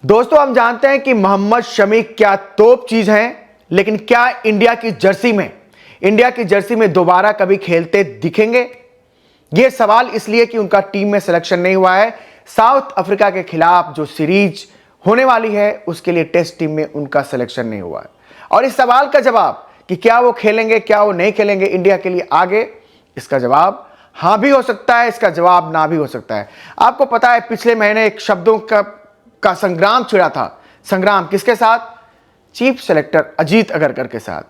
दोस्तों, हम जानते हैं कि मोहम्मद शमी क्या तोप चीज हैं, लेकिन क्या इंडिया की जर्सी में दोबारा कभी खेलते दिखेंगे? यह सवाल इसलिए कि उनका टीम में सिलेक्शन नहीं हुआ है। साउथ अफ्रीका के खिलाफ जो सीरीज होने वाली है उसके लिए टेस्ट टीम में उनका सिलेक्शन नहीं हुआ है। और इस सवाल का जवाब कि क्या वो खेलेंगे, क्या वो नहीं खेलेंगे इंडिया के लिए आगे, इसका जवाब हां भी हो सकता है, इसका जवाब ना भी हो सकता है। आपको पता है पिछले महीने एक शब्दों का संग्राम छिड़ा था। संग्राम किसके साथ? चीफ सेलेक्टर अजीत अगरकर के साथ।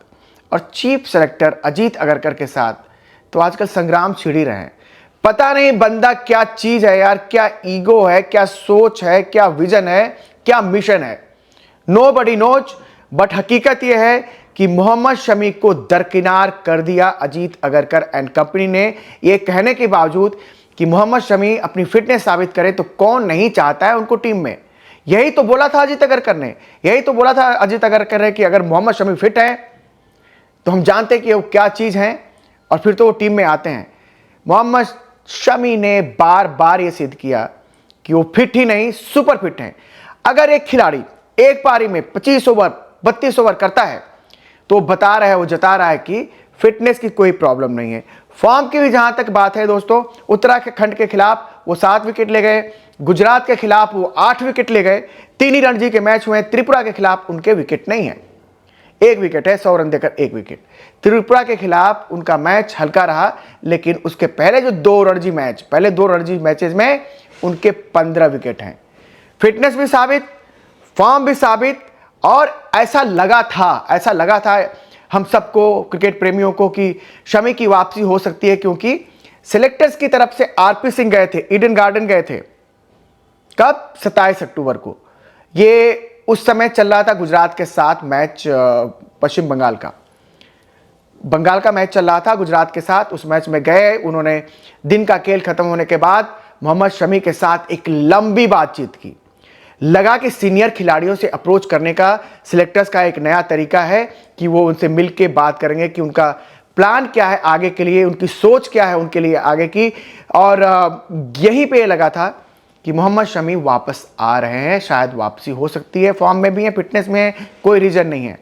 और चीफ सेलेक्टर अजीत अगरकर के साथ तो आजकल संग्राम छिड़ ही रहे हैं। पता नहीं बंदा क्या चीज है यार, क्या ईगो है, क्या सोच है, क्या विजन है, क्या मिशन है, नोबडी नोज। बट हकीकत यह है कि मोहम्मद शमी को दरकिनार कर दिया अजीत अगरकर एंड कंपनी ने, यह कहने के बावजूद कि मोहम्मद शमी अपनी फिटनेस साबित करे तो कौन नहीं चाहता है उनको टीम में। यही तो बोला था अजीत अगरकर ने, यही तो बोला था अजीत अगरकर ने कि अगर मोहम्मद शमी फिट है तो हम जानते हैं कि वो क्या चीज है और फिर तो वो टीम में आते हैं। मोहम्मद शमी ने बार बार यह सिद्ध किया कि वो फिट ही नहीं, सुपर फिट हैं। अगर एक खिलाड़ी एक पारी में 25 ओवर 32 ओवर करता है तो बता रहा है, वो जता रहा है कि फिटनेस की कोई प्रॉब्लम नहीं है। फॉर्म की भी जहां तक बात है दोस्तों, उत्तराखंड के खिलाफ वो 7 विकेट ले गए, गुजरात के खिलाफ वो 8 विकेट ले गए, 3 ही रणजी के मैच हुए। त्रिपुरा के खिलाफ उनके विकेट नहीं है, 1 विकेट है, 100 रन देकर 1 विकेट। त्रिपुरा के खिलाफ उनका मैच हल्का रहा, लेकिन उसके पहले जो 2 रणजी मैचेस में उनके 15 विकेट हैं। फिटनेस भी साबित, फॉर्म भी साबित। और ऐसा लगा था हम सबको, क्रिकेट प्रेमियों को, कि शमी की वापसी हो सकती है, क्योंकि सिलेक्टर्स की तरफ से आरपी सिंह गए थे, ईडन गार्डन गए थे। कब? 27 अक्टूबर को। ये उस समय चल रहा था गुजरात के साथ मैच, पश्चिम बंगाल का मैच चल रहा था गुजरात के साथ। उस मैच में गए उन्होंने। दिन का खेल खत्म होने के बाद मोहम्मद शमी के साथ एक लंबी बातचीत की। लगा कि सीनियर खिलाड़ियों से अप्रोच करने का सिलेक्टर्स का एक नया तरीका है कि वो उनसे मिलके बात करेंगे कि उनका प्लान क्या है आगे के लिए, उनकी सोच क्या है उनके लिए आगे की। और यहीं पे लगा था कि मोहम्मद शमी वापस आ रहे हैं, शायद वापसी हो सकती है, फॉर्म में भी है, फिटनेस में है, कोई रीजन नहीं है।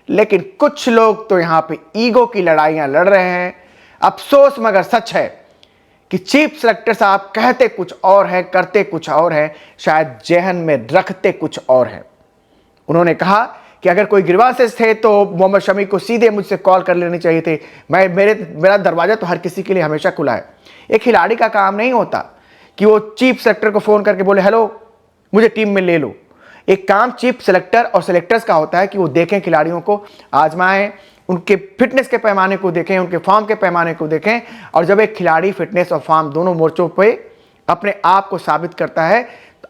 लेकिन कुछ लोग तो यहां पे ईगो की लड़ाइयां लड़ रहे हैं। अफसोस मगर सच है कि चीफ सेलेक्टर साहब कहते कुछ और है, करते कुछ और है, शायद जहन में रखते कुछ और है। उन्होंने कहा कि अगर कोई ग्रीवांसेस थे तो मोहम्मद शमी को सीधे मुझसे कॉल कर लेनी चाहिए थे। मेरा दरवाजा तो हर किसी के लिए हमेशा खुला है। एक खिलाड़ी का काम नहीं होता कि वो चीफ सेलेक्टर को फोन करके बोले हेलो मुझे टीम में ले लो। एक काम चीफ सेलेक्टर और सेलेक्टर्स का होता है कि वो देखें, खिलाड़ियों को आजमाएं, उनके फिटनेस के पैमाने को देखें, उनके फॉर्म के पैमाने को देखें। और जब एक खिलाड़ी फिटनेस और फॉर्म दोनों मोर्चों पे अपने आप को साबित करता है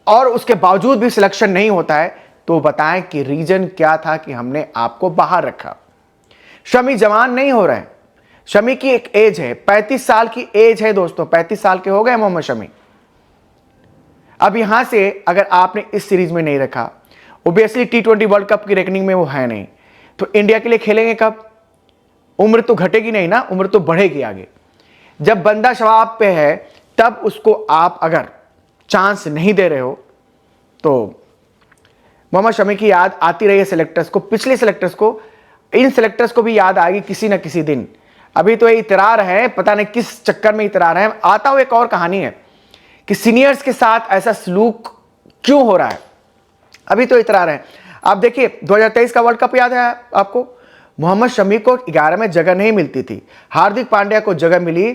और उसके बावजूद भी सिलेक्शन नहीं होता है तो बताएं कि रीजन क्या था कि हमने आपको बाहर रखा। शमी जवान नहीं हो रहे हैं। शमी की एक एज है, 35 साल की एज है दोस्तों, 35 साल के हो गए मोहम्मद शमी। अब यहां से अगर आपने इस सीरीज में नहीं रखा, ओबियसली T20 वर्ल्ड कप की रेकनिंग में वो है नहीं, तो इंडिया के लिए खेलेंगे कब? उम्र तो घटेगी नहीं ना, उम्र तो बढ़ेगी आगे। जब बंदा शबाब पे है तब उसको आप अगर चांस नहीं दे रहे हो तो मोहम्मद शमी की याद आती रही है सिलेक्टर्स को, पिछले सिलेक्टर्स को, इन सिलेक्टर्स को भी याद आएगी किसी ना किसी दिन। अभी तो ये इतरा रहे हैं, पता नहीं किस चक्कर में इतरा रहे हैं। आता हुआ एक और कहानी है कि सीनियर्स के साथ ऐसा सलूक क्यों हो रहा है, अभी तो इतरा रहे हैं। आप देखिए 2023 का वर्ल्ड कप याद है आपको? मोहम्मद शमी को 11 में जगह नहीं मिलती थी, हार्दिक पांड्या को जगह मिली।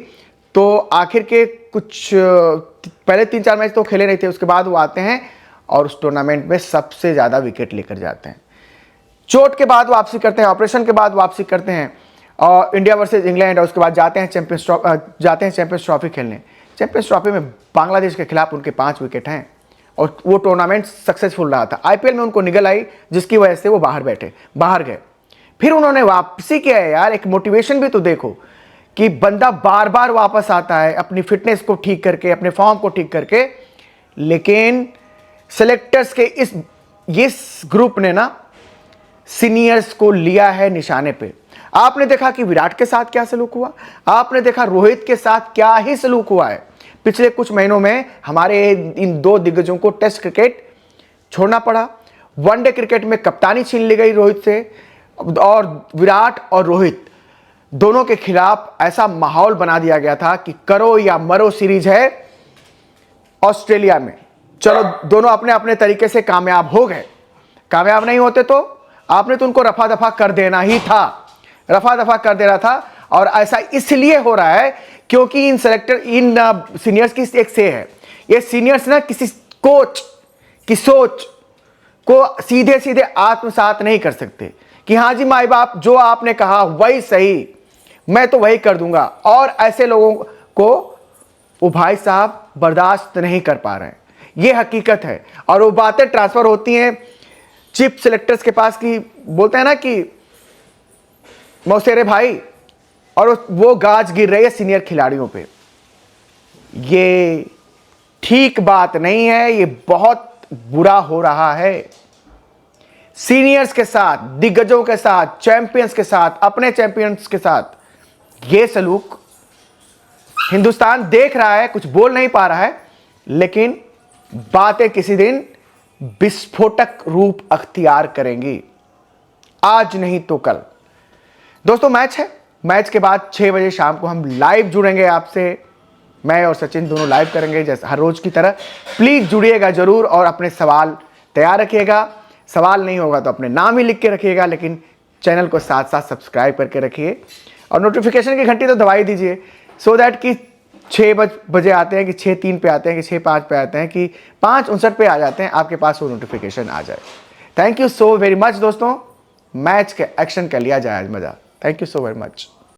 तो आखिर के कुछ पहले 3-4 मैच तो खेले नहीं थे, उसके बाद वो आते हैं और उस टूर्नामेंट में सबसे ज्यादा विकेट लेकर जाते हैं। चोट के बाद वापसी करते हैं, ऑपरेशन के बाद वापसी करते हैं और इंडिया वर्सेस इंग्लैंड, और उसके बाद जाते हैं चैंपियंस ट्रॉफी खेलने। चैंपियंस ट्रॉफी में बांग्लादेश के खिलाफ उनके 5 विकेट हैं और वो टूर्नामेंट सक्सेसफुल रहा था। आईपीएल में उनको निगल आई जिसकी वजह से वो बाहर गए। फिर उन्होंने वापसी किया है यार, एक मोटिवेशन भी तो देखो कि बंदा बार बार वापस आता है अपनी फिटनेस को ठीक करके, अपने फॉर्म को ठीक करके। लेकिन सेलेक्टर्स के इस ग्रुप ने ना सीनियर्स को लिया है निशाने पे। आपने देखा कि विराट के साथ क्या सलूक हुआ, आपने देखा रोहित के साथ क्या ही सलूक हुआ है। पिछले कुछ महीनों में हमारे इन 2 दिग्गजों को टेस्ट क्रिकेट छोड़ना पड़ा। वनडे क्रिकेट में कप्तानी छीन ली गई रोहित से, और विराट और रोहित दोनों के खिलाफ ऐसा माहौल बना दिया गया था कि करो या मरो सीरीज है ऑस्ट्रेलिया में। चलो दोनों अपने अपने तरीके से कामयाब हो गए, कामयाब नहीं होते तो आपने तो उनको रफा दफा कर देना ही था, रफा दफा कर देना था। और ऐसा इसलिए हो रहा है क्योंकि इन सीनियर्स की एक से है, ये सीनियर्स ना किसी कोच की सोच को सीधे सीधे आत्मसात नहीं कर सकते कि हाँ जी माई बाप जो आपने कहा वही सही, मैं तो वही कर दूंगा। और ऐसे लोगों को वो भाई साहब बर्दाश्त नहीं कर पा रहे हैं, ये हकीकत है। और वो बातें ट्रांसफर होती हैं चीफ सेलेक्टर्स के पास कि बोलते हैं ना कि मौसेरे भाई, और वो गाज गिर रही है सीनियर खिलाड़ियों पे। ये ठीक बात नहीं है, ये बहुत बुरा हो रहा है सीनियर्स के साथ, दिग्गजों के साथ, चैंपियंस के साथ, अपने चैंपियंस के साथ। ये सलूक हिंदुस्तान देख रहा है, कुछ बोल नहीं पा रहा है, लेकिन बातें किसी दिन विस्फोटक रूप अख्तियार करेंगी, आज नहीं तो कल। दोस्तों मैच है, मैच के बाद 6 बजे शाम को हम लाइव जुड़ेंगे आपसे, मैं और सचिन दोनों लाइव करेंगे जैसे हर रोज की तरह। प्लीज जुड़िएगा जरूर और अपने सवाल तैयार रखिएगा। सवाल नहीं होगा तो अपने नाम ही लिख के रखिएगा, लेकिन चैनल को साथ साथ सब्सक्राइब करके रखिए और नोटिफिकेशन की घंटी तो दबाई दीजिए, सो दैट कि 6 बजे आते हैं, कि 6:03 पे आते हैं, कि 6:05 पे आते हैं, कि 5:59 पे आ जाते हैं, आपके पास वो नोटिफिकेशन आ जाए। Thank you so very much दोस्तों, मैच के एक्शन का लिया जाए आज मजा। Thank you so very much.